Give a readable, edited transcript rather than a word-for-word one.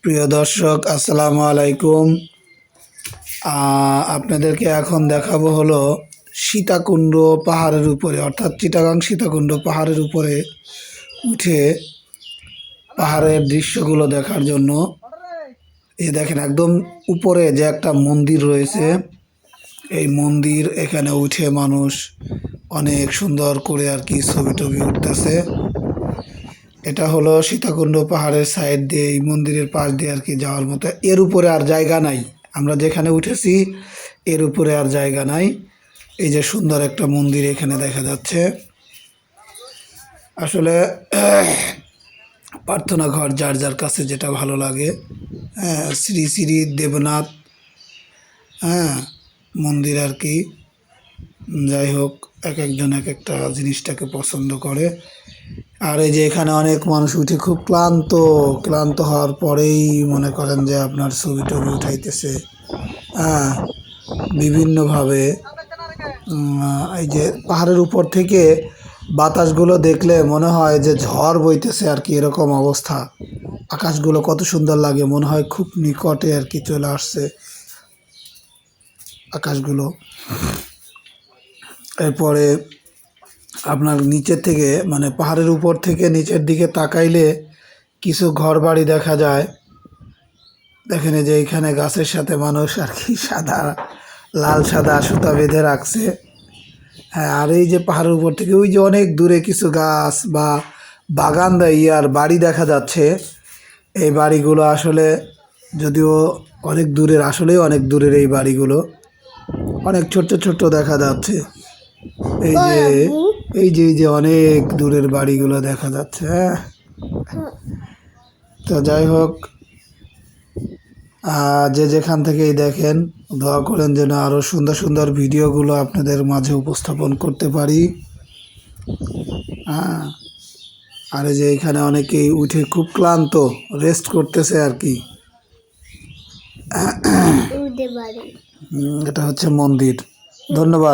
প্রিয় দর্শক, আসসালামু আলাইকুম। আপনাদেরকে এখন দেখাবো হলো সীতাকুণ্ড পাহাড়ের উপরে, অর্থাৎ চিটাগাং সীতাকুণ্ড পাহাড়ের উপরে উঠে পাহাড়ের দৃশ্যগুলো দেখার জন্য। দেখেন, একদম উপরে যে একটা মন্দির রয়েছে, এই মন্দির এখানে উঠে মানুষ অনেক সুন্দর করে আর কি ছবি টবি উঠতেছে। এটা হলো সীতাকুণ্ড পাহাড়ের সাইড দিয়ে, এই মন্দিরের পাশ দিয়ে আর কি যাওয়ার মতো। এর উপরে আর জায়গা নাই, আমরা যেখানে উঠেছি এর উপরে আর জায়গা নাই। এই যে সুন্দর একটা মন্দির এখানে দেখা যাচ্ছে। আসলে প্রার্থনা ঘর যার যার কাছে যেটা ভালো লাগে। শ্রী শ্রী দেবনাথ মন্দির আর কি। যাই হোক, এক একজন এক একটা জিনিসটাকে পছন্দ করে। আর এই যে এখানে অনেক মানুষ উঠে খুব ক্লান্ত হওয়ার পরেই মনে করেন যে আপনার ছবি টবি উঠাইতেছে বিভিন্নভাবে। এই যে পাহাড়ের উপর থেকে বাতাসগুলো দেখলে মনে হয় যে ঝড় বইতেছে আর কি, এরকম অবস্থা। আকাশগুলো কত সুন্দর লাগে, মনে হয় খুব নিকটে আর কি চলে আসছে আকাশগুলো। এরপরে আপনার নিচের থেকে, মানে পাহাড়ের উপর থেকে নিচের দিকে তাকাইলে কিছু ঘর বাড়ি দেখা যায়। দেখেন যে এইখানে গাছের সাথে মানুষ আর কি লাল সাদা সুতা বেঁধে রাখছে। আর এই যে পাহাড়ের উপর থেকে ওই যে অনেক দূরে কিছু গাছ বা বাগান আর বাড়ি দেখা যাচ্ছে। এই বাড়িগুলো আসলে যদিও অনেক দূরের, আসলেই অনেক দূরের এই বাড়িগুলো, অনেক ছোট্ট ছোট্ট দেখা যাচ্ছে। এই যে অনেক দূরের বাড়িগুলো দেখা যাচ্ছে। তো যাই হোক, যে যেখান থেকেই দেখেন, দোয়া করেন যেন আরও সুন্দর সুন্দর ভিডিওগুলো আপনাদের মাঝে উপস্থাপন করতে পারি। আর এই যে এখানে অনেকেই উঠে খুব ক্লান্ত, রেস্ট করতেছে আর কি। এটা হচ্ছে মন্দির। ধন্যবাদ।